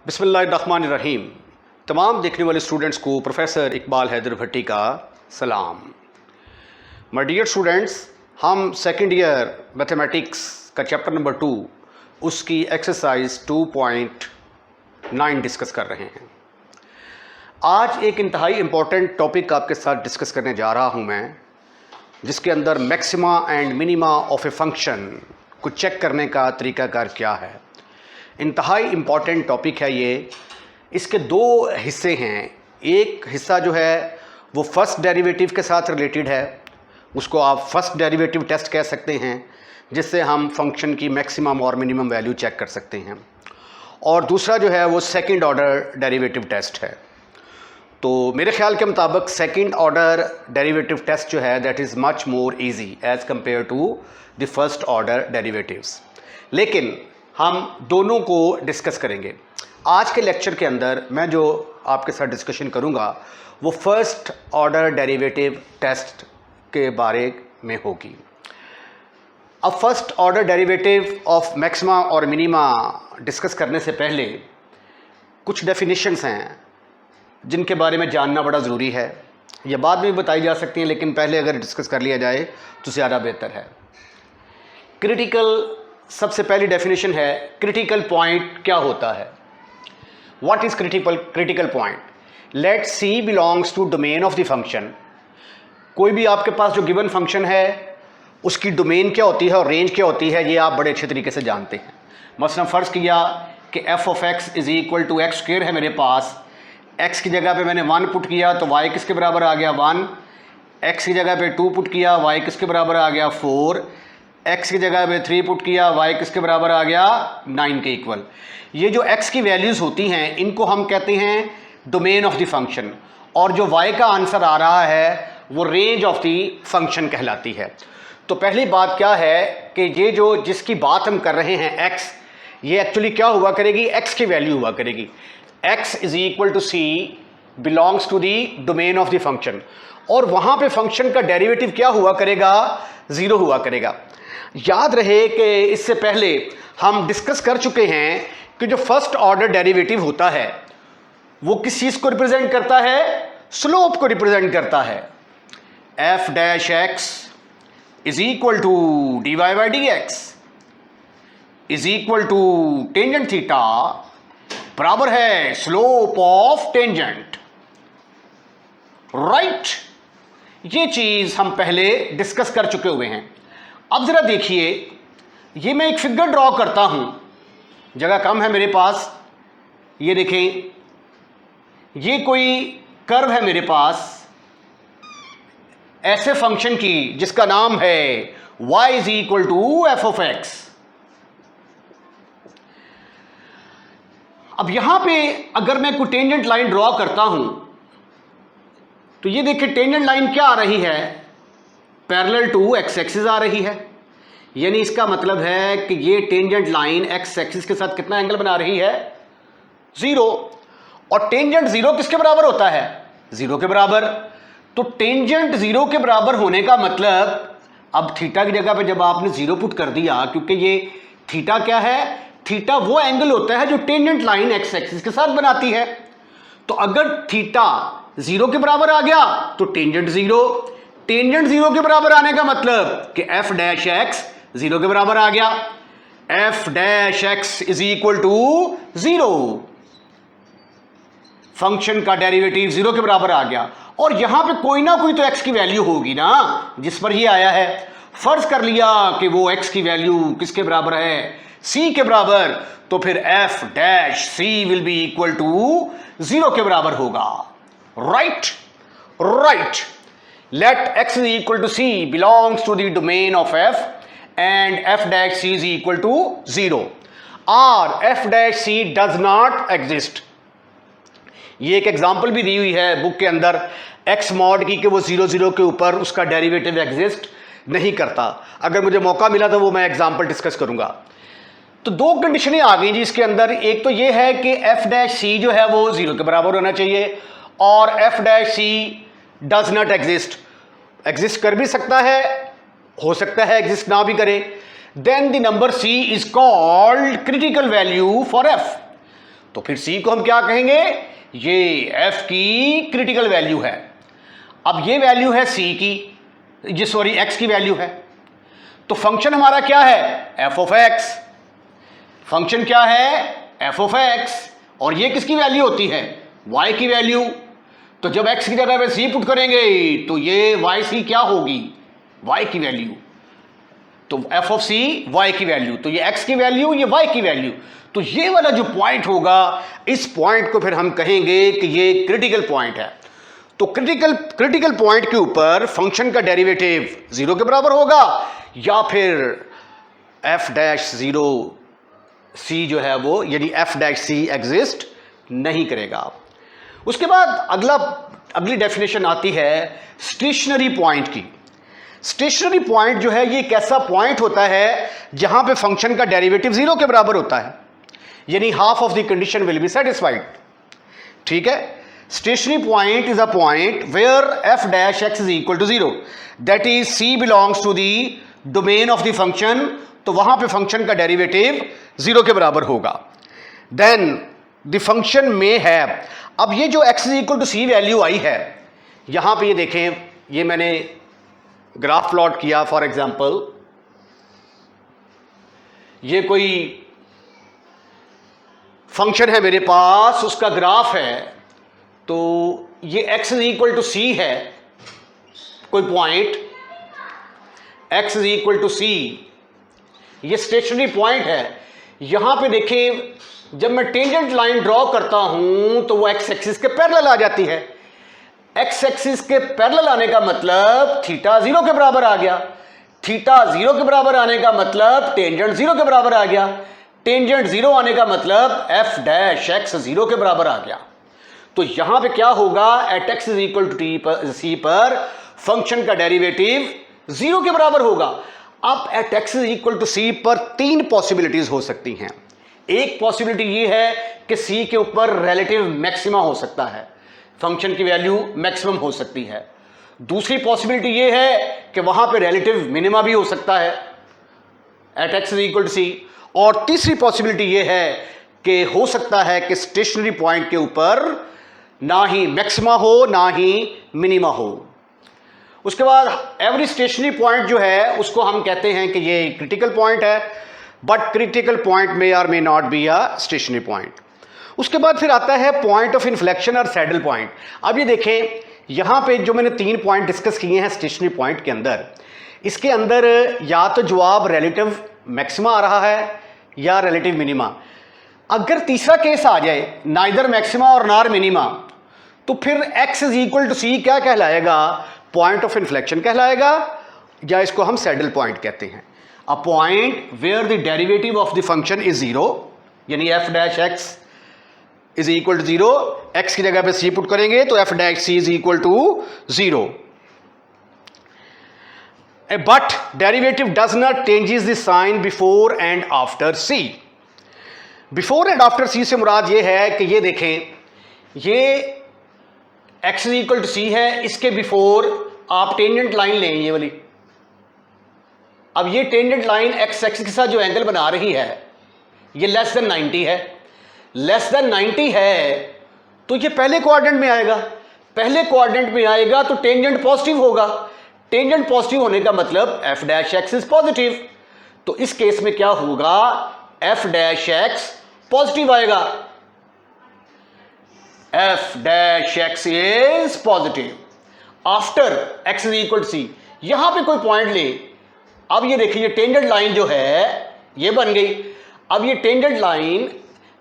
बिस्मिल्लाहिर्रहमानिर्रहीम। तमाम देखने वाले स्टूडेंट्स को प्रोफेसर इकबाल हैदर भट्टी का सलाम। माय डियर स्टूडेंट्स, हम सेकंड ईयर मैथमेटिक्स का चैप्टर नंबर 2 उसकी एक्सरसाइज 2.9 डिस्कस कर रहे हैं। आज एक इंतहाई इम्पॉर्टेंट टॉपिक आपके साथ डिस्कस करने जा रहा हूं मैं, जिसके अंदर maxima and minima of a function को चेक करने का तरीकाकार क्या है। इंतहाई इम्पॉर्टेंट टॉपिक है ये। इसके दो हिस्से हैं। एक हिस्सा जो है वो फर्स्ट डेरिवेटिव के साथ रिलेटेड है, उसको आप फर्स्ट डेरिवेटिव टेस्ट कह सकते हैं, जिससे हम फंक्शन की मैक्सिमम और मिनिमम वैल्यू चेक कर सकते हैं। और दूसरा जो है वो सेकंड ऑर्डर डेरिवेटिव टेस्ट है। तो मेरे ख्याल के मुताबिक सेकंड ऑर्डर डेरिवेटिव टेस्ट जो है that is much more easy as compare to the first order derivatives. लेकिन हम दोनों को डिस्कस करेंगे। आज के लेक्चर के अंदर मैं जो आपके साथ डिस्कशन करूंगा वो फर्स्ट ऑर्डर डेरिवेटिव टेस्ट के बारे में होगी। अब first order derivative of maxima और मिनिमा डिस्कस करने से पहले कुछ डेफिनेशंस हैं जिनके बारे में जानना बड़ा ज़रूरी है। ये बाद में भी बताई जा सकती हैं, लेकिन पहले अगर डिस्कस कर लिया जाए तो ज़्यादा बेहतर है। क्रिटिकल, सबसे पहली डेफिनेशन है क्रिटिकल पॉइंट क्या होता है। What is critical point? Let c belongs to domain of the function. कोई भी आपके पास जो गिवन फंक्शन है उसकी डोमेन क्या होती है और रेंज क्या होती है, ये आप बड़े अच्छे तरीके से जानते हैं। मसलन फ़र्ज़ किया कि f of x is equal to x square है मेरे पास। एक्स की जगह पे मैंने 1 पुट किया तो वाई किसके बराबर आ गया 1। एक्स की जगह पे 2 पुट किया, वाई किसके बराबर आ गया 4। x की जगह पे 3 पुट किया, y किसके बराबर आ गया 9 के इक्वल। ये जो x की वैल्यूज़ होती हैं इनको हम कहते हैं डोमेन ऑफ द फंक्शन, और जो y का आंसर आ रहा है वो रेंज ऑफ द फंक्शन कहलाती है। तो पहली बात क्या है कि ये जो जिसकी बात हम कर रहे हैं x, ये एक्चुअली क्या हुआ करेगी, x की वैल्यू हुआ करेगी। x is equal to c belongs to the domain of the function, और वहाँ पे फंक्शन का डेरिवेटिव क्या हुआ करेगा, 0 हुआ करेगा। याद रहे कि इससे पहले हम डिस्कस कर चुके हैं कि जो फर्स्ट ऑर्डर डेरिवेटिव होता है वो किस चीज़ को रिप्रेजेंट करता है, स्लोप को रिप्रेजेंट करता है। F dash x is equal to d y by d x is equal to tangent theta बराबर है स्लोप ऑफ टेंजेंट, राइट। ये चीज़ हम पहले डिस्कस कर चुके हुए हैं। अब ज़रा देखिए, ये मैं एक फिगर ड्रॉ करता हूं, जगह कम है मेरे पास। ये देखें, ये कोई कर्व है मेरे पास ऐसे फंक्शन की जिसका नाम है y is equal to f of x. अब यहां पे अगर मैं कोई टेंजेंट लाइन ड्रॉ करता हूं तो ये देखिए टेंजेंट लाइन क्या आ रही है, पैरेलल टू एक्स एक्सिस आ रही है। यानी इसका मतलब है कि ये टेंजेंट लाइन एक्स एक्सिस के साथ कितना एंगल बना रही है, 0। और टेंजेंट 0 किसके बराबर होता है, 0 के बराबर। तो टेंजेंट 0 के बराबर होने का मतलब, अब थीटा की जगह पे जब आपने 0 पुट कर दिया, क्योंकि ये थीटा क्या है, थीटा वो एंगल होता है जो टेंजेंट लाइन एक्स एक्सिस के साथ बनाती है। तो अगर थीटा 0 के बराबर आ गया तो टेंजेंट 0, टेंजेंट 0 के बराबर आने का मतलब कि एफ डैश एक्स 0 के बराबर आ गया। F dash x is equal to 0, function का डेरिवेटिव 0 के बराबर आ गया। और यहां पे कोई ना कोई तो x की वैल्यू होगी ना जिस पर ये आया है। फर्ज कर लिया कि वो x की वैल्यू किसके बराबर है, c के बराबर, तो फिर f dash c will be equal to 0 के बराबर होगा, right. Right, let x is equal to c belongs to the domain of f and f dash c is equal to 0 or f dash c does not exist। ये एक example भी दी हुई है book के अंदर x मॉड की कि वो 0 0 के ऊपर उसका डेरिवेटिव एग्जिस्ट नहीं करता। अगर मुझे मौका मिला तो वो मैं एग्जांपल डिस्कस करूंगा। तो दो कंडीशनें आ गई जी इसके अंदर। एक तो ये है कि f डैश c जो है वो 0 के बराबर होना चाहिए, और f dash c does not exist, exist कर भी सकता है, हो सकता है एग्जिस्ट ना भी करे। Then the number c is called critical value for f। तो फिर c को हम क्या कहेंगे, ये f की क्रिटिकल वैल्यू है। अब ये वैल्यू है c की, सॉरी x की वैल्यू है। तो फंक्शन हमारा क्या है, f ऑफ x। फंक्शन क्या है, f ऑफ x, और ये किसकी वैल्यू होती है, y की वैल्यू। तो जब x की जगह पे c पुट करेंगे तो ये yc क्या होगी, y की वैल्यू। तो f ऑफ c y की वैल्यू, तो ये x की वैल्यू, ये y की वैल्यू। तो ये वाला जो पॉइंट होगा, इस पॉइंट को फिर हम कहेंगे कि ये क्रिटिकल पॉइंट है। तो क्रिटिकल पॉइंट के ऊपर फंक्शन का डेरिवेटिव 0 के बराबर होगा, या फिर f डैश 0 c जो है वो, यानी f डैश c एग्जिस्ट नहीं करेगा। उसके बाद अगली डेफिनेशन आती है स्टेशनरी पॉइंट की। स्टेशनरी पॉइंट जो है ये एक ऐसा पॉइंट होता है जहां पे फंक्शन का डेरिवेटिव 0 के बराबर होता है, यानी half of the condition will be satisfied. ठीक है, stationary point is a point where f dash x is equal to 0, that is c belongs to the domain of the function. तो वहां पे फंक्शन का डेरिवेटिव 0 के बराबर होगा। Then the function में है, अब ये जो x is equal to c value आई है, यहां पे ये देखें, ये मैंने ग्राफ प्लॉट किया। फॉर एग्जाम्पल ये कोई फंक्शन है मेरे पास, उसका ग्राफ है, तो ये x is equal to c है, कोई point x is equal to c, ये स्टेशनरी पॉइंट है। यहां पे देखें, जब मैं टेंजेंट लाइन ड्रॉ करता हूं तो वो x एक्सिस के पैरेलल आ जाती है। x एक्सिस के पैरेलल आने का मतलब थीटा 0 के बराबर आ गया। थीटा 0 के बराबर आने का मतलब टेंजेंट 0 के बराबर आ गया। टेंजेंट 0 आने का मतलब f डैश x 0 के बराबर आ गया। तो यहां पे क्या होगा, at x is equal to c पर फंक्शन का डेरिवेटिव 0 के बराबर होगा। अब at x is equal to c पर 3 पॉसिबिलिटीज हो सकती हैं। एक पॉसिबिलिटी ये है कि c के ऊपर रिलेटिव मैक्सिमा हो सकता है, फंक्शन की वैल्यू मैक्सिमम हो सकती है। दूसरी पॉसिबिलिटी ये है कि वहां पे रिलेटिव मिनिमा भी हो सकता है at x is equal to c। और तीसरी पॉसिबिलिटी ये है कि हो सकता है कि स्टेशनरी पॉइंट के ऊपर ना ही मैक्सिमा हो ना ही मिनिमा हो। उसके बाद एवरी स्टेशनरी पॉइंट जो है उसको हम कहते हैं कि ये क्रिटिकल पॉइंट है, बट क्रिटिकल पॉइंट मे और may not be a stationary point. उसके बाद फिर आता है पॉइंट ऑफ इन्फ्लेक्शन और सैडल पॉइंट। अब ये देखें, यहां पे जो मैंने 3 पॉइंट डिस्कस किए हैं स्टेशनरी पॉइंट के अंदर, इसके अंदर या तो जवाब रिलेटिव मैक्सिमा आ रहा है या रिलेटिव मिनिमा। अगर तीसरा केस आ जाए, नाइदर मैक्सिमा और नार मिनिमा, तो फिर x is equal to c क्या कहलाएगा, पॉइंट ऑफ इन्फ्लेक्शन कहलाएगा, या इसको हम सैडल पॉइंट कहते हैं। A point where the derivative of the function is 0, यानी f dash x is equal to 0, x की जगह पे c पुट करेंगे तो f dash c is equal to 0। But derivative does not changes the sign before and after c। Before and after c से मुराद ये है कि ये देखें, ये x is equal to c है, इसके बिफोर आप टेंजेंट लाइन लें ये वाली। अब ये टेंजेंट लाइन x एक्सिस के साथ जो एंगल बना रही है ये लेस देन 90 है। लेस देन 90 है तो ये पहले क्वाड्रेंट में आएगा। पहले क्वाड्रेंट में आएगा तो टेंजेंट पॉजिटिव होगा। टेंजेंट पॉजिटिव होने का मतलब f dash x is positive. तो इस केस में क्या होगा, f डैश x पॉजिटिव आएगा। f dash x is positive after x is equal to c। यहां पे कोई पॉइंट ले, अब ये देखिए टेंजेंट लाइन जो है ये बन गई। अब ये टेंजेंट लाइन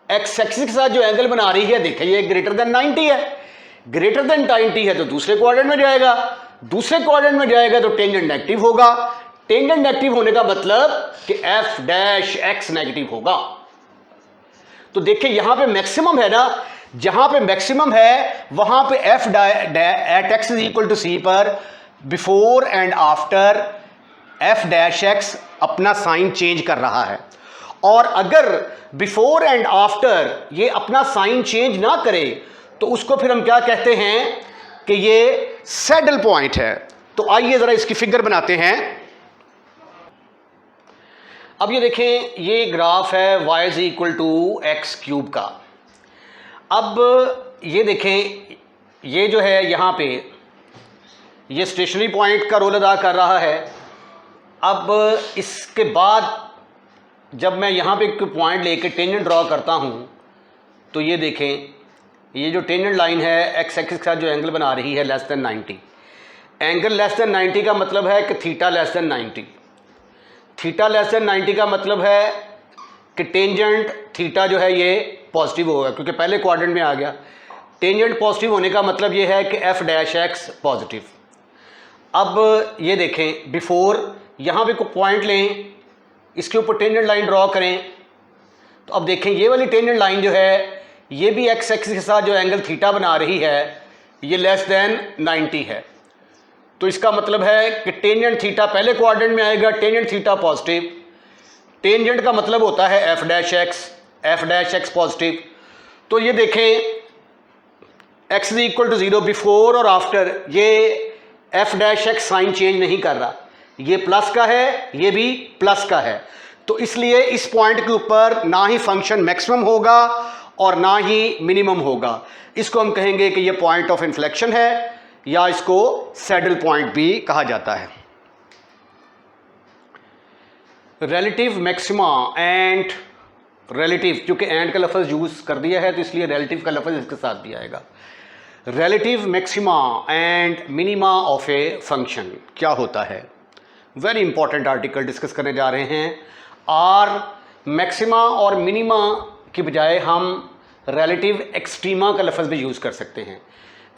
x एक्सिस के साथ जो एंगल बना रही है, देखिए ये ग्रेटर देन 90 है। ग्रेटर देन 90 है तो दूसरे क्वाड्रेंट में जाएगा। दूसरे क्वाड्रेंट में जाएगा तो टेंजेंट नेगेटिव होगा। टेंजेंट नेगेटिव होने का मतलब कि f डैश x नेगेटिव होगा। तो देखिए यहां पे मैक्सिमम है ना, जहां पे मैक्सिमम है वहां पे f at x is equal to c पर before and after f dash x अपना साइन चेंज कर रहा है। और अगर बिफोर एंड आफ्टर ये अपना साइन चेंज ना करे तो उसको फिर हम क्या कहते हैं कि ये सैडल पॉइंट है। तो आइए जरा इसकी फिगर बनाते हैं। अब ये देखें, ये ग्राफ है y is equal to x cube का। अब ये देखें, ये जो है यहाँ पे ये स्टेशनरी पॉइंट का रोल अदा कर रहा है। अब इसके बाद जब मैं यहाँ पे एक पॉइंट लेके टेंजेंट ड्रॉ करता हूँ तो ये देखें, ये जो टेंजेंट लाइन है एक्स एक्सिस के साथ जो एंगल बना रही है less than 90। Angle less than 90 का मतलब है कि theta less than 90। Theta less than 90 का मतलब है कि टेंजेंट थीटा जो है ये पॉजिटिव होगा, क्योंकि पहले क्वाड्रेंट में आ गया। टेंजेंट पॉजिटिव होने का मतलब ये है कि एफ डैश एक्स पॉजिटिव। अब ये देखें, बिफोर यहाँ पे कोई पॉइंट लें, इसके ऊपर टेंजेंट लाइन ड्रॉ करें, तो अब देखें ये वाली टेंजेंट लाइन जो है ये भी एक्स एक्सिस के साथ जो एंगल थीटा बना रही है ये लेस देन 90 है। तो इसका मतलब है कि टेंजेंट थीटा पहले क्वाड्रेंट में आएगा, टेंजेंट थीटा पॉजिटिव। टेंजेंट का मतलब होता है एफ डैश एक्स पॉजिटिव। तो ये देखें x is equal to 0 before और आफ्टर, ये f dash x sign change नहीं कर रहा, ये प्लस का है, ये भी प्लस का है। तो इसलिए इस पॉइंट के ऊपर ना ही फंक्शन मैक्सिमम होगा और ना ही मिनिमम होगा। इसको हम कहेंगे कि ये पॉइंट ऑफ इन्फ्लेक्शन है, या इसको सैडल पॉइंट भी कहा जाता है। रिलेटिव मैक्सिमा एंड रिलेटिव, क्योंकि एंड का लफ्ज़ यूज़ कर दिया है तो इसलिए रिलेटिव का लफ्ज़ इसके साथ भी आएगा। Relative maxima and minima of a function क्या होता है? वेरी इंपॉर्टेंट आर्टिकल डिस्कस करने जा रहे हैं। आर मैक्सिमा और मिनिमा की बजाय हम रिलेटिव एक्सट्रीमा का लफ्ज़ भी यूज़ कर सकते हैं।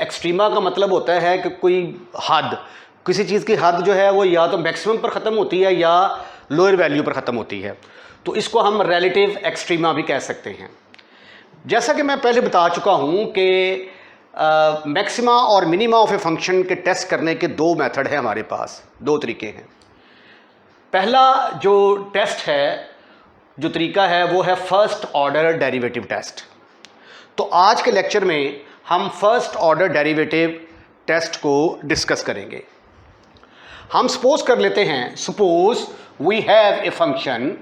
एक्सट्रीमा का मतलब होता है कि कोई हद, किसी चीज़ की हद जो है वो या तो मैक्सिमम पर ख़त्म होती है या लोअर वैल्यू पर ख़त्म होती है, तो इसको हम रिलेटिव एक्सट्रीमा भी कह सकते हैं। जैसा कि मैं पहले बता चुका हूँ कि मैक्सिमा और मिनिमा ऑफ ए फंक्शन के टेस्ट करने के दो मेथड है हमारे पास, दो तरीके हैं। पहला जो टेस्ट है, जो तरीका है, वो है फर्स्ट ऑर्डर डेरिवेटिव टेस्ट। तो आज के लेक्चर में हम फर्स्ट ऑर्डर डेरिवेटिव टेस्ट को डिस्कस करेंगे। हम सपोज कर लेते हैं, suppose we have a function,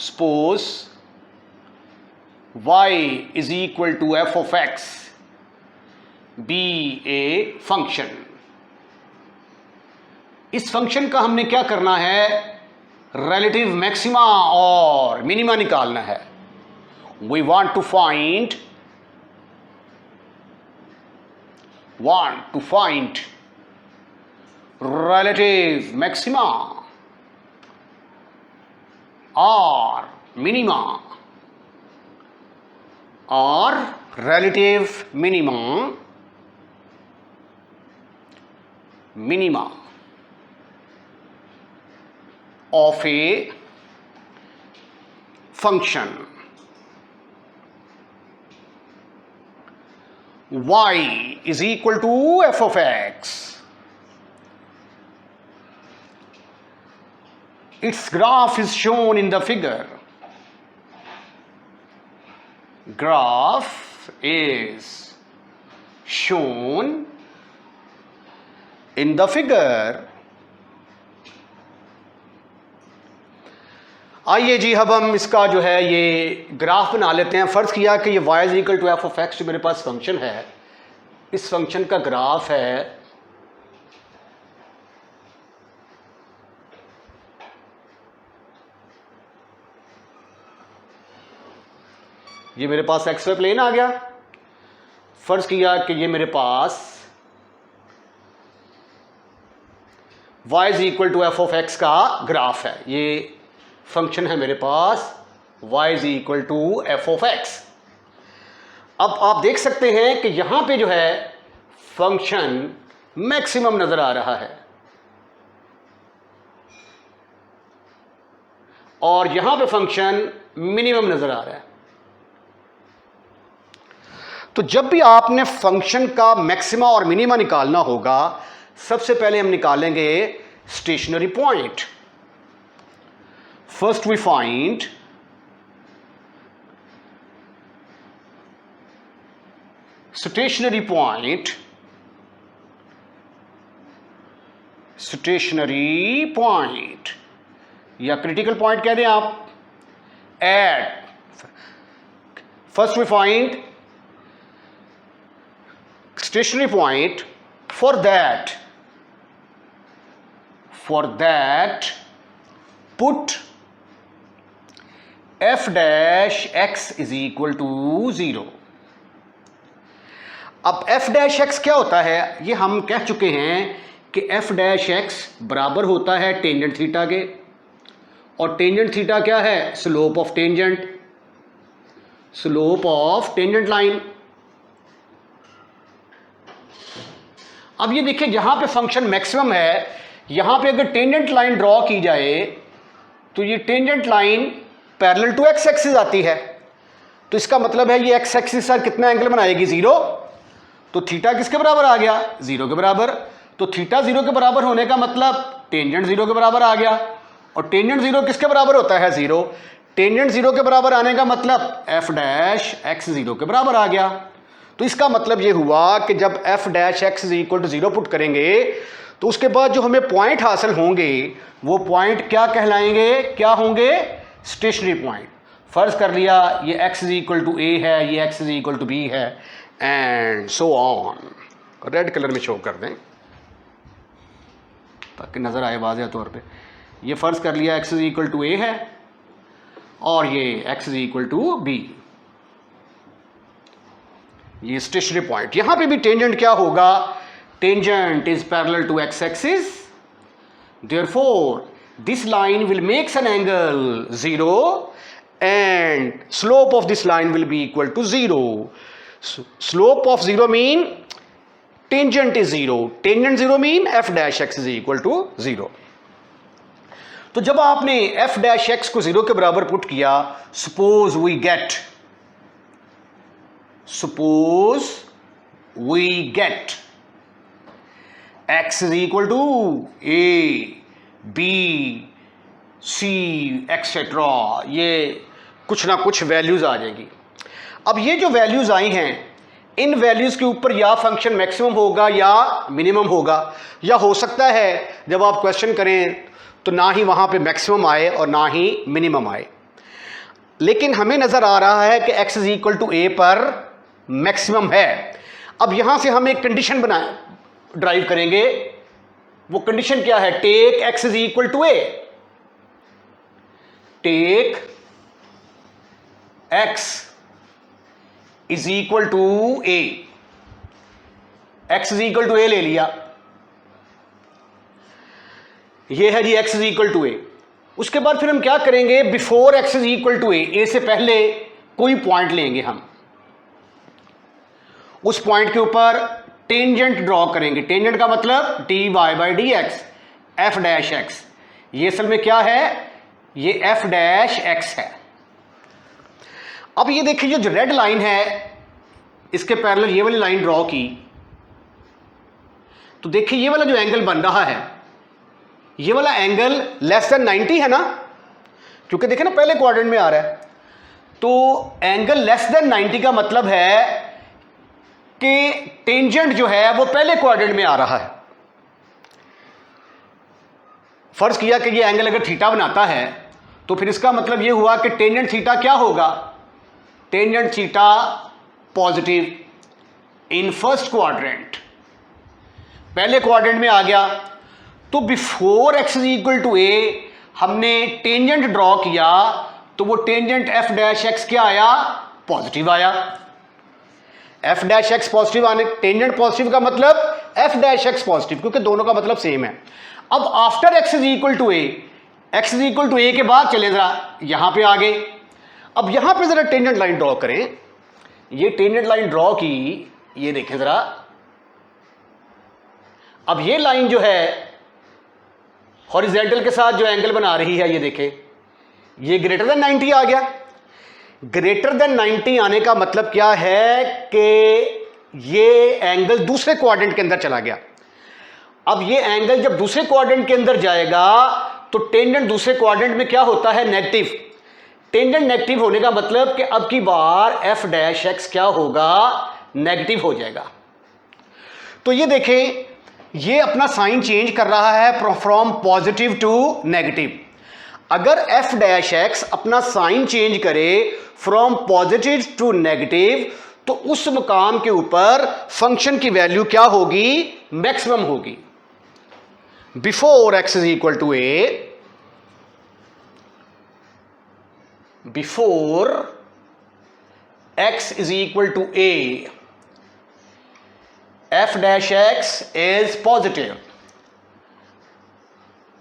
suppose y is equal to f of x be a function। इस फंक्शन का हमने क्या करना है? रिलेटिव मैक्सिमा और मिनिमा निकालना है। we want to find relative maxima or minima or relative minima of a function y is equal to f of x. Its graph is shown in the figure. Graph is shown in the figure. आइए जी, अब हम इसका जो है ये graph बना लेते हैं। फ़र्ज़ किया कि ये y is equal to f of x जो मेरे पास फंक्शन है, इस फंक्शन का ग्राफ है ये मेरे पास एक्स वाई प्लेन आ गया। फ़र्ज़ किया कि ये मेरे पास y is equal to f of x का ग्राफ है। ये फंक्शन है मेरे पास y is equal to f of x. अब आप देख सकते हैं कि यहां पे जो है फंक्शन मैक्सिमम नजर आ रहा है और यहां पे फंक्शन मिनिमम नजर आ रहा है। तो जब भी आपने फंक्शन का मैक्सिमा और मिनिमा निकालना होगा, सबसे पहले हम निकालेंगे stationary point. First we find stationary point या क्रिटिकल पॉइंट कह दें आप, at First we find stationary point. For that put f dash x is equal to 0. अब f dash x क्या होता है, ये हम कह चुके हैं कि f dash x बराबर होता है टेंजेंट थीटा के, और टेंजेंट थीटा क्या है, स्लोप ऑफ टेंजेंट लाइन. अब ये देखिए जहां पे फंक्शन मैक्सिमम है, यहां पे अगर टेंजेंट लाइन ड्रॉ की जाए तो ये tangent line parallel to x axis आती है. तो इसका मतलब है ये एक्स एक्सिस पर कितना एंगल बनाएगी, 0. तो थीटा किसके बराबर आ गया, 0 के बराबर. तो थीटा 0 के बराबर होने का मतलब टेंजेंट 0 के बराबर आ गया, और टेंजेंट 0 किसके बराबर होता है, 0. टेंजेंट 0 के बराबर आने का मतलब f डैश x 0 के बराबर आ गया. तो इसका मतलब ये हुआ कि जब f dash x is equal to 0 put करेंगे तो उसके बाद जो हमें पॉइंट हासिल होंगे वो पॉइंट क्या कहलाएंगे, क्या होंगे, स्टेशनरी पॉइंट. फर्ज कर लिया ये x is equal to a है, ये x is equal to b है, and so on. Red colour में शो कर दें ताकि नज़र आए वाज़ेह तौर पे. ये फर्ज कर लिया x is equal to a है और ये x is equal to b. ये स्टेशनरी पॉइंट. यहां पे भी टेंजेंट क्या होगा, tangent is parallel to x axis, therefore this line will makes an angle 0 and slope of this line will be equal to 0. Slope of 0 mean tangent is 0, tangent 0 mean f dash x is equal to 0. तो जब आपने f dash x को 0 के बराबर put किया, suppose we get x is equal to a b c etcetera, ये कुछ ना कुछ वैल्यूज आ जाएंगी. अब ये जो वैल्यूज आई हैं, इन वैल्यूज के ऊपर या फंक्शन मैक्सिमम होगा या मिनिमम होगा, या हो सकता है जब आप क्वेश्चन करें तो ना ही वहां पे मैक्सिमम आए और ना ही मिनिमम आए. लेकिन हमें नजर आ रहा है कि x is equal to a पर मैक्सिमम है. अब यहां से हम एक कंडीशन ड्राइव करेंगे. वो कंडीशन क्या है, take x is equal to a, take x is equal to a. x is equal to a ले लिया, ये है जी x is equal to a. उसके बाद फिर हम क्या करेंगे, before x is equal to a से पहले कोई पॉइंट लेंगे हम, उस पॉइंट के ऊपर टेंजेंट ड्रॉ करेंगे. टेंजेंट का मतलब dy by d x, f dash x. ये असल में क्या है, ये f डैश x है. अब ये देखिए जो रेड लाइन है, इसके पैरेलल ये वाली लाइन ड्रॉ की, तो देखिए ये वाला जो एंगल बन रहा है, ये वाला एंगल लेस देन 90 है ना, क्योंकि देखिए ना पहले क्वाड्रेंट में आ रहा है. तो एंगल लेस देन 90 का मतलब है कि टेंजेंट जो है वो पहले क्वाड्रेंट में आ रहा है. फर्ज किया कि ये एंगल अगर थीटा बनाता है तो फिर इसका मतलब ये हुआ कि टेंजेंट थीटा क्या होगा, tangent theta positive in first quadrant, पहले क्वाड्रेंट में आ गया. तो before x is equal to a हमने टेंजेंट ड्रॉ किया, तो वो टेंजेंट f डैश x क्या आया, पॉजिटिव आया. f डैश x पॉजिटिव आने, टेंजेंट पॉजिटिव का मतलब f डैश x पॉजिटिव, क्योंकि दोनों का मतलब सेम है. अब after x is equal to a, x is equal to a के बाद चले जरा यहां पे आ गए. अब यहां पे जरा टेंजेंट लाइन ड्रॉ करें. ये टेंजेंट लाइन ड्रॉ की, ये देखें जरा. अब ये लाइन जो है हॉरिजॉन्टल के साथ जो एंगल बना रही है, ये देखें, ये ग्रेटर देन 90 आ गया. ग्रेटर देन 90 आने का मतलब क्या है कि ये एंगल दूसरे क्वाड्रेंट के अंदर चला गया. अब ये एंगल जब दूसरे क्वाड्रेंट के अंदर जाएगा तो टेंजेंट दूसरे क्वाड्रेंट में क्या होता है, नेगेटिव. टेंजेंट नेगेटिव होने का मतलब कि अब की बार f डैश x क्या होगा, नेगेटिव हो जाएगा. तो ये देखें, ये अपना साइन चेंज कर रहा है फ्रॉम पॉजिटिव टू नेगेटिव. अगर एफ डैश एक्स अपना साइन चेंज करे फ्रॉम पॉजिटिव टू नेगेटिव, तो उस मुकाम के ऊपर फंक्शन की वैल्यू क्या होगी? मैक्सिमम होगी। Before x is equal to a, before x is equal to a, f dash x is positive.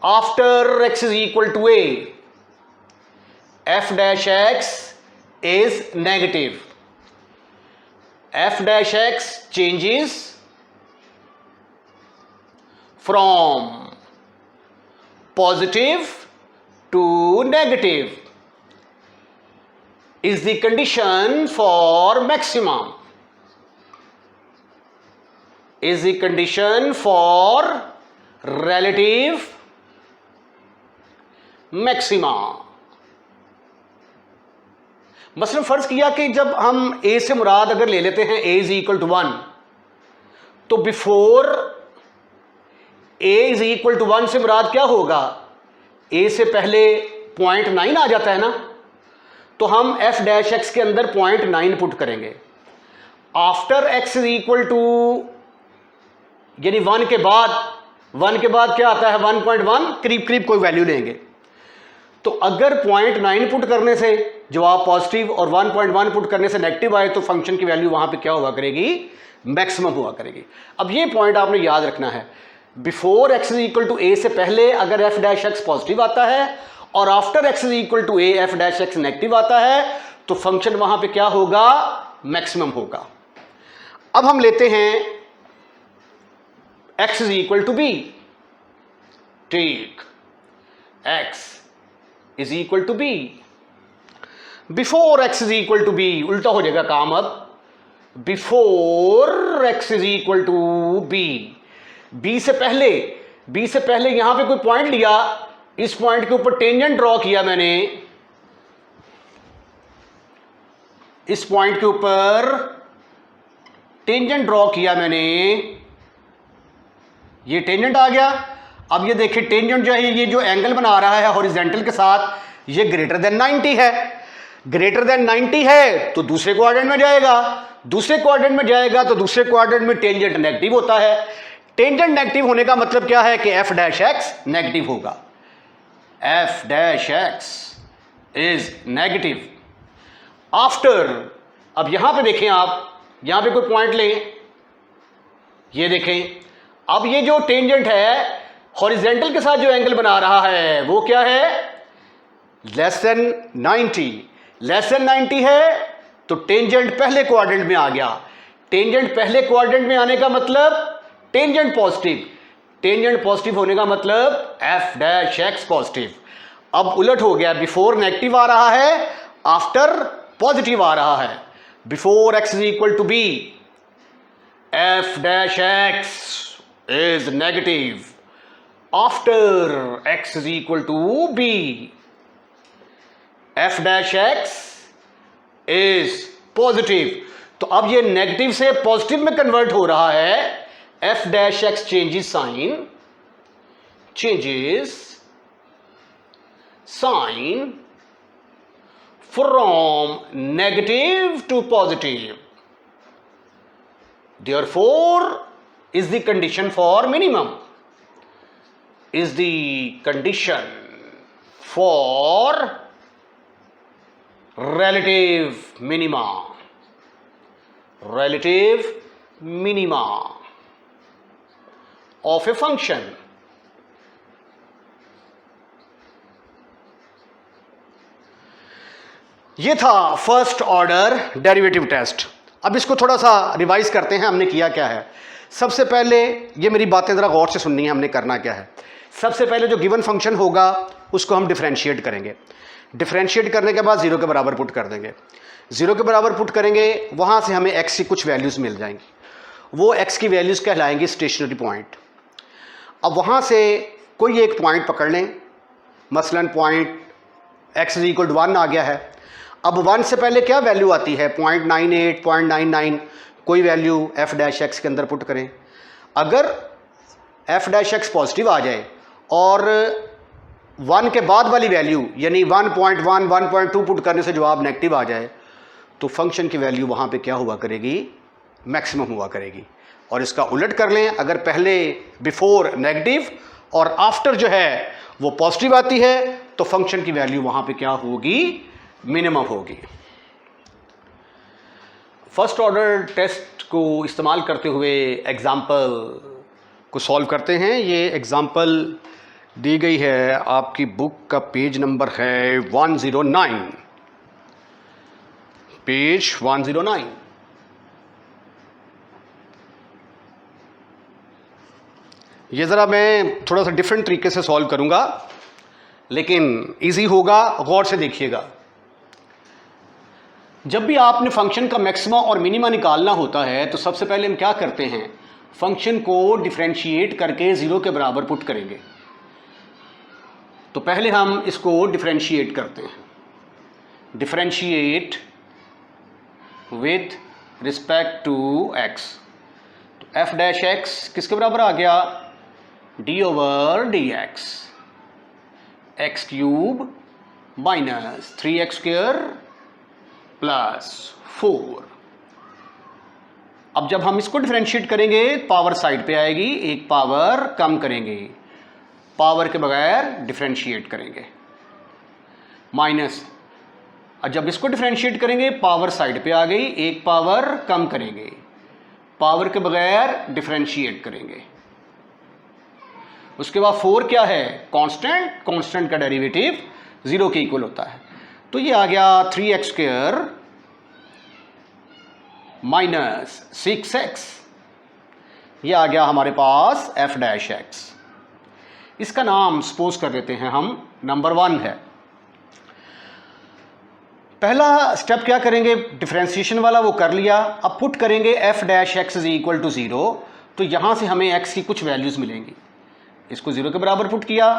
After x is equal to a, f dash x is negative. F dash x changes from positive to negative is the condition for maximum, is the condition for relative maxima. मसलन फर्ज किया कि जब हम a से मुराद अगर ले लेते हैं a इज इक्वल टू 1, तो before a is equal to 1 से मुराद क्या होगा? a से पहले 0.9 आ जाता है ना, तो हम f डैश x के अंदर 0.9 पुट करेंगे। After x is equal to, यानी 1 के बाद क्या आता है? 1.1 करीब करीब कोई वैल्यू लेंगे। तो अगर 0.9 पुट करने से जवाब पॉजिटिव और 1.1 पुट करने से नेगेटिव आए, तो फंक्शन की वैल्यू वहां पे क्या हुआ करेगी? मैक्सिमम हुआ करेगी। अब ये पॉइंट आपने याद रखना है, before x is equal to a से पहले अगर f डैश x पॉजिटिव आता है और after x is equal to a f dash x negative आता है, तो फंक्शन वहां पे क्या होगा? मैक्सिमम होगा। अब हम लेते हैं x is equal to b, ठीक, x is equal to b, before x is equal to b, उल्टा हो जाएगा काम। अब before x is equal to b, b से पहले यहां पे कोई पॉइंट लिया, इस पॉइंट के ऊपर टेंजेंट ड्रॉ किया मैंने, इस पॉइंट के ऊपर टेंजेंट ड्रॉ किया मैंने, ये टेंजेंट आ गया। अब ये देखिए टेंजेंट जो है, ये जो एंगल बना रहा है हॉरिजॉन्टल के साथ, ये ग्रेटर देन 90 है। ग्रेटर देन 90 है तो दूसरे क्वाड्रेंट में जाएगा, दूसरे क्वाड्रेंट में जाएगा तो दूसरे क्वाड्रेंट में टेंजेंट नेगेटिव होता है। टेंजेंट नेगेटिव होने का मतलब क्या है कि एफ डैश एक्स नेगेटिव होगा। f dash x is negative after, अब यहां पे देखें, आप यहां पे कोई पॉइंट लें, ये देखें, अब ये जो टेंजेंट है हॉरिजॉन्टल के साथ जो एंगल बना रहा है वो क्या है? Less than 90। लेस देन 90 है तो टेंजेंट पहले क्वाड्रेंट में आ गया। टेंजेंट पहले क्वाड्रेंट में आने का मतलब टेंजेंट पॉजिटिव, टेंजेंट पॉजिटिव होने का मतलब f डैश x पॉजिटिव। अब उलट हो गया, बिफोर नेगेटिव आ रहा है, आफ्टर पॉजिटिव आ रहा है। Before x is equal to b, f dash x is negative, after x is equal to b, f dash x is positive. तो अब ये नेगेटिव से पॉजिटिव में कन्वर्ट हो रहा है। f dash x changes sign from negative to positive, therefore is the condition for minimum, is the condition for relative minima, relative minima of a function। ये था फर्स्ट ऑर्डर डेरिवेटिव टेस्ट। अब इसको थोड़ा सा revise करते हैं, हमने किया क्या है। सबसे पहले ये मेरी बातें ज़रा गौर से सुननी है, हमने करना क्या है। सबसे पहले जो गिवन फंक्शन होगा उसको हम डिफरेंशिएट करेंगे। डिफरेंशिएट करने के बाद 0 के बराबर पुट कर देंगे। 0 के बराबर पुट करेंगे, वहाँ से हमें x की कुछ वैल्यूज़ मिल जाएंगी, वो x की वैल्यूज़ कहलाएंगी स्टेशनरी पॉइंट। अब वहाँ से कोई एक पॉइंट पकड़ लें, मसलन point x is equal to 1 आ गया है। अब 1 से पहले क्या वैल्यू आती है? 0.98, 0.99, कोई वैल्यू f डैश x के अंदर पुट करें। अगर f डैश x पॉजिटिव आ जाए और 1 के बाद वाली वैल्यू यानी 1.1 1.2 पुट करने से जवाब नेगेटिव आ जाए तो फंक्शन की वैल्यू वहाँ पे क्या हुआ करेगी, मैक्सिमम हुआ करेगी। और इसका उलट कर लें, अगर पहले बिफोर नेगेटिव और आफ्टर जो है वो पॉजिटिव आती है तो फंक्शन की वैल्यू वहाँ पे क्या होगी, मिनिमम होगी। फर्स्ट ऑर्डर टेस्ट को इस्तेमाल करते हुए एग्जाम्पल को सॉल्व करते हैं। ये एग्जाम्पल दी गई है, आपकी बुक का पेज नंबर है 109, पेज 109। ये ज़रा मैं थोड़ा सा डिफरेंट तरीके से सॉल्व करूंगा, लेकिन इजी होगा, गौर से देखिएगा। जब भी आपने फंक्शन का मैक्सिमा और मिनिमा निकालना होता है तो सबसे पहले हम क्या करते हैं, फंक्शन को डिफरेंशिएट करके 0 के बराबर पुट करेंगे। तो पहले हम इसको डिफरेंशिएट करते हैं, differentiate with respect to x। तो f डैश x किसके बराबर आ गया, d over d x cube minus 3x square plus 4। अब जब हम इसको डिफरेंशिएट करेंगे पावर साइड पे आएगी, एक पावर कम करेंगे, पावर के बगैर डिफरेंशिएट करेंगे, माइनस। और जब इसको डिफरेंशिएट करेंगे पावर साइड पे आ गई, एक पावर कम करेंगे, पावर के बगैर डिफरेंशिएट करेंगे। उसके बाद 4 क्या है, कांस्टेंट, कांस्टेंट का डेरिवेटिव 0 के इक्वल होता है। तो ये आ गया 3x स्क्वायर माइनस 6x, ये आ गया हमारे पास f डैश x। इसका नाम सपोज कर देते हैं हम नंबर 1 है। पहला स्टेप क्या करेंगे, डिफरेंशिएशन वाला वो कर लिया। अब पुट करेंगे f dash x is equal to 0, तो यहां से हमें x की कुछ वैल्यूज मिलेंगी। इसको 0 के बराबर पुट किया,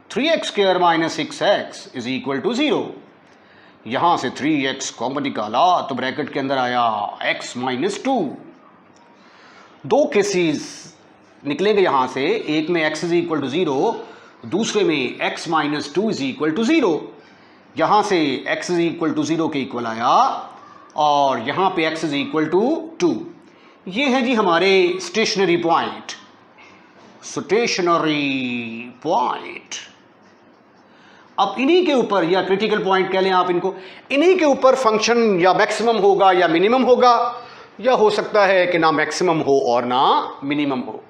3x square minus 6x is equal to 0। यहां से 3x कॉमन निकाला तो ब्रैकेट के अंदर आया x माइनस 2। दो केसेस निकलेंगे यहां से, एक में x इज इक्वल टू 0, दूसरे में x minus 2 is equal to 0। यहां से x इज इक्वल टू 0 के इक्वल आया और यहां पे x इज इक्वल टू 2। ये है जी हमारे स्टेशनरी पॉइंट, स्टेशनरी पॉइंट। अब इन्हीं के ऊपर, या क्रिटिकल पॉइंट कह लें आप इनको, इन्हीं के ऊपर फंक्शन या मैक्सिमम होगा या मिनिमम होगा, या हो सकता है कि ना मैक्सिमम हो और ना मिनिमम हो।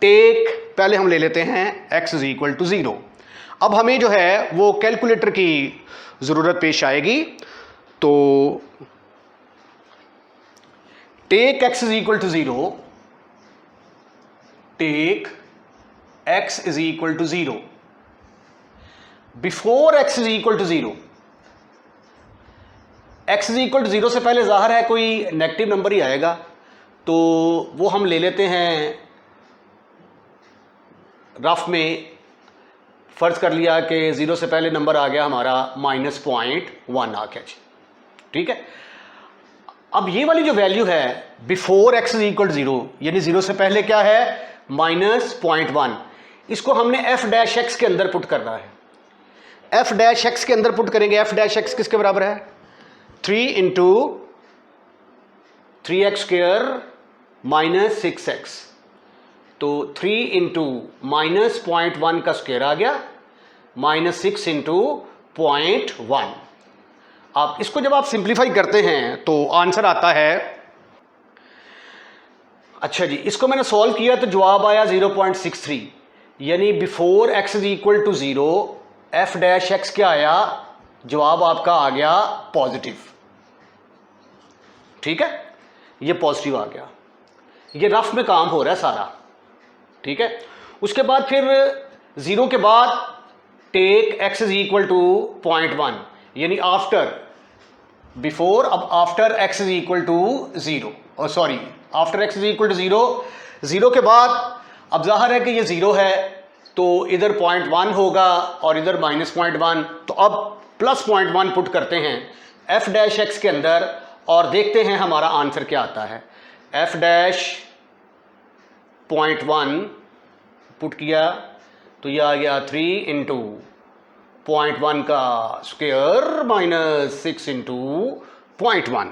टेक पहले हम ले लेते हैं x इज इक्वल टू 0। अब हमें जो है वो कैलकुलेटर की ज़रूरत पेश आएगी। तो take x is equal to 0, take x is equal to 0 before x is equal to 0। x is equal to 0 से पहले जाहिर है कोई नेगेटिव नंबर ही आएगा, तो वो हम ले लेते हैं रफ में। फर्ज कर लिया कि 0 से पहले नंबर आ गया हमारा -0.1 आ गया जी, ठीक है। अब ये वाली जो वैल्यू है before x is equal to 0, यानी 0 से पहले क्या है, -0.1, इसको हमने f डैश x के अंदर पुट करना है। f डैश x के अंदर पुट करेंगे, f डैश x किसके बराबर है, 3 into 3x square minus 6x। तो 3 इंटू -0.1 का स्क्वायर आ गया, -6 इंटू 0.1। अब इसको जब आप सिंप्लीफाई करते हैं तो आंसर आता है, अच्छा जी, इसको मैंने सॉल्व किया तो जवाब आया 0.63, यानी before x is equal to 0 f dash x क्या आया, जवाब आपका आ गया पॉजिटिव, ठीक है, ये पॉजिटिव आ गया। ये रफ में काम हो रहा है सारा, ठीक है। उसके बाद फिर 0 के बाद take x is equal to 0.1, यानी आफ्टर, बिफोर, अब after x is equal to 0, और sorry after x is equal to 0, 0 के बाद अब जाहिर है कि ये 0 है तो इधर 0.1 होगा और इधर -0.1, तो अब +0.1 पुट करते हैं f डैश x के अंदर और देखते हैं हमारा आंसर क्या आता है। f डैश 0.1 पुट किया तो ये आ गया 3 इंटू 0.1 का स्क्वायर माइनस 6 इंटू 0.1।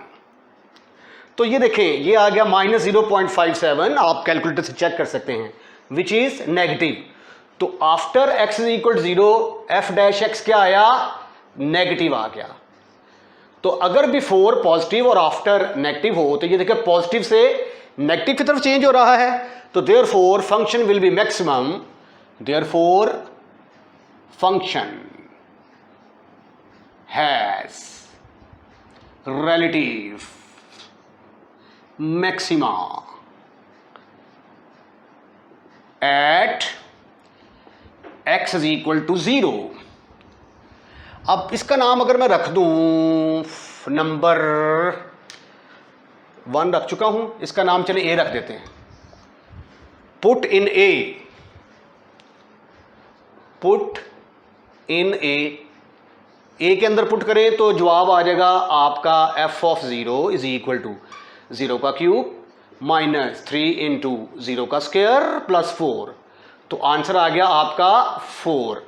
तो ये देखें ये आ गया माइनस 0.57, आप कैलकुलेटर से चेक कर सकते हैं, विच इज नेगेटिव। तो after x is equal to 0 f dash x क्या आया, नेगेटिव आ गया। तो अगर बिफोर पॉजिटिव और आफ्टर नेगेटिव हो तो ये देखिए पॉजिटिव से नेगेटिव की तरफ चेंज हो रहा है, तो therefore function will be maximum, therefore function has relative maxima at x is equal to 0। अब इसका नाम अगर मैं रख दूं, नंबर 1 रख चुका हूं, इसका नाम चले a रख देते हैं। पुट इन a के अंदर पुट करें तो जवाब आ जाएगा आपका f of 0 is equal to 0 का क्यूब माइनस 3 इंटू 0 का स्क्वायर प्लस 4। तो आंसर आ गया आपका 4।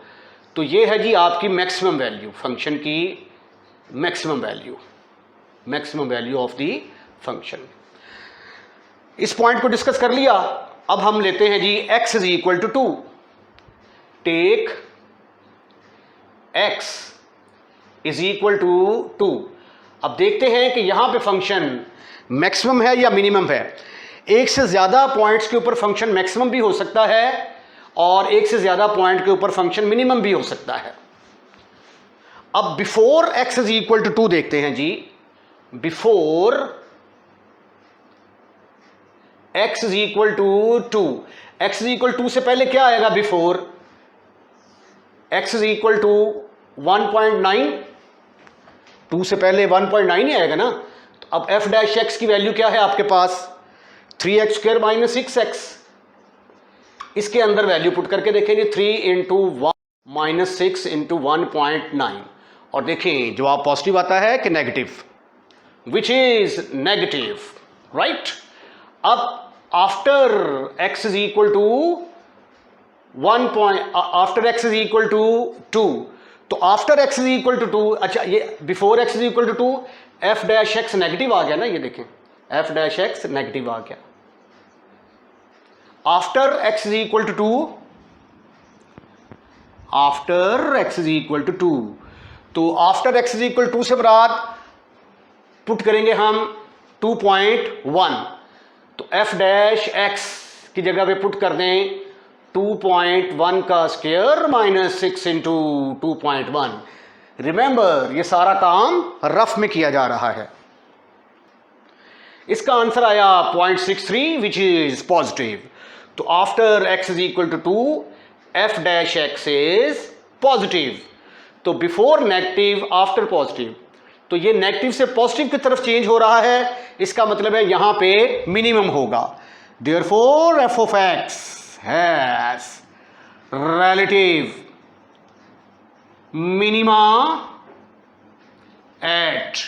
तो ये है जी आपकी मैक्सिमम वैल्यू, फंक्शन की maximum value of the function. इस पॉइंट को डिस्कस कर लिया। अब हम लेते हैं जी x is equal to 2। Take x is equal to 2। अब देखते हैं कि यहां पे फंक्शन मैक्सिमम है या मिनिमम है। एक से ज्यादा पॉइंट्स के ऊपर फंक्शन मैक्सिमम भी हो सकता है और एक से ज्यादा पॉइंट के ऊपर फंक्शन मिनिमम भी हो सकता है। अब before x is equal to 2 देखते हैं जी। Before x is equal to 2, x is equal 2 से पहले क्या आएगा, before x is equal to 1.9, 2 से पहले 1.9 ही आएगा ना। तो अब f डैश x की वैल्यू क्या है आपके पास, 3x स्क्वायर माइनस 6x। इसके अंदर वैल्यू पुट करके देखेंगे 3 इंटू 1 माइनस 6 इंटू 1.9 और देखें जवाब पॉजिटिव आता है कि negative, which is negative, right. अब after x is equal to 2, तो after x is equal to 2, अच्छा ये before x is equal to 2, f dash x negative आ गया ना, ये देखें f डैश x नेगेटिव आ गया। After x is equal to 2, after x is equal to 2, तो आफ्टर x इज इक्वल 2 से बाद पुट करेंगे हम 2.1, तो f डैश x की जगह पे पुट कर दें 2.1 का स्क्वायर माइनस 6 इंटू 2.1। रिमेंबर ये सारा काम रफ में किया जा रहा है। इसका आंसर आया 0.63 विच इज पॉजिटिव। तो after x is equal to 2 f dash x is positive. तो बिफोर नेगेटिव आफ्टर पॉजिटिव, तो ये नेगेटिव से पॉजिटिव की तरफ चेंज हो रहा है, इसका मतलब है यहां पे मिनिमम होगा। Therefore f of x has relative minima at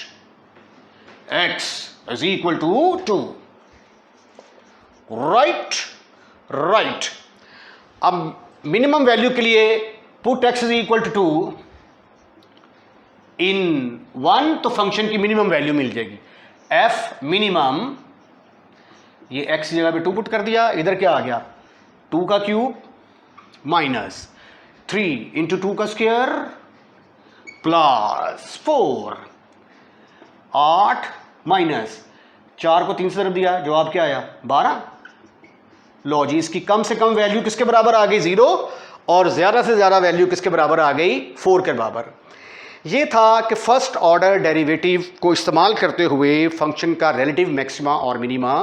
x is equal to 2, right। अब मिनिमम वैल्यू के लिए put x is equal to 2 इन 1, तो फंक्शन की मिनिमम वैल्यू मिल जाएगी f मिनिमम। ये x की जगह पे 2 पुट कर दिया, इधर क्या आ गया 2 का क्यूब माइनस 3 इंटू 2 का स्क्वायर प्लस 4, 8 माइनस 4 को 3 से तरफ दिया, जवाब क्या आया 12। लो जी, इसकी कम से कम वैल्यू किसके बराबर आ गई 0 और ज़्यादा से ज़्यादा वैल्यू किसके बराबर आ गई 4 के बराबर। ये था कि फर्स्ट ऑर्डर डेरिवेटिव को इस्तेमाल करते हुए फंक्शन का रिलेटिव मैक्सिमा और मिनिमा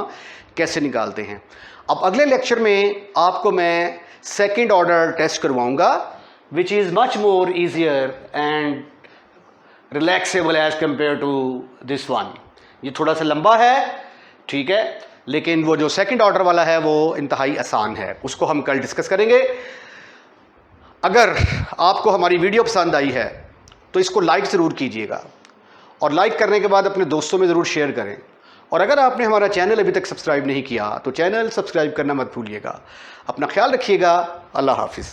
कैसे निकालते हैं। अब अगले लेक्चर में आपको मैं सेकंड ऑर्डर टेस्ट करवाऊंगा which is much more easier and relaxable as compare to this one. ये थोड़ा सा लंबा है, ठीक है, लेकिन वो जो सेकंड ऑर्डर वाला है वो इंतहाई आसान है, उसको हम कल डिस्कस करेंगे। अगर आपको हमारी वीडियो पसंद आई है तो इसको लाइक ज़रूर कीजिएगा और लाइक करने के बाद अपने दोस्तों में ज़रूर शेयर करें। और अगर आपने हमारा चैनल अभी तक सब्सक्राइब नहीं किया तो चैनल सब्सक्राइब करना मत भूलिएगा। अपना ख्याल रखिएगा। अल्लाह हाफिज़।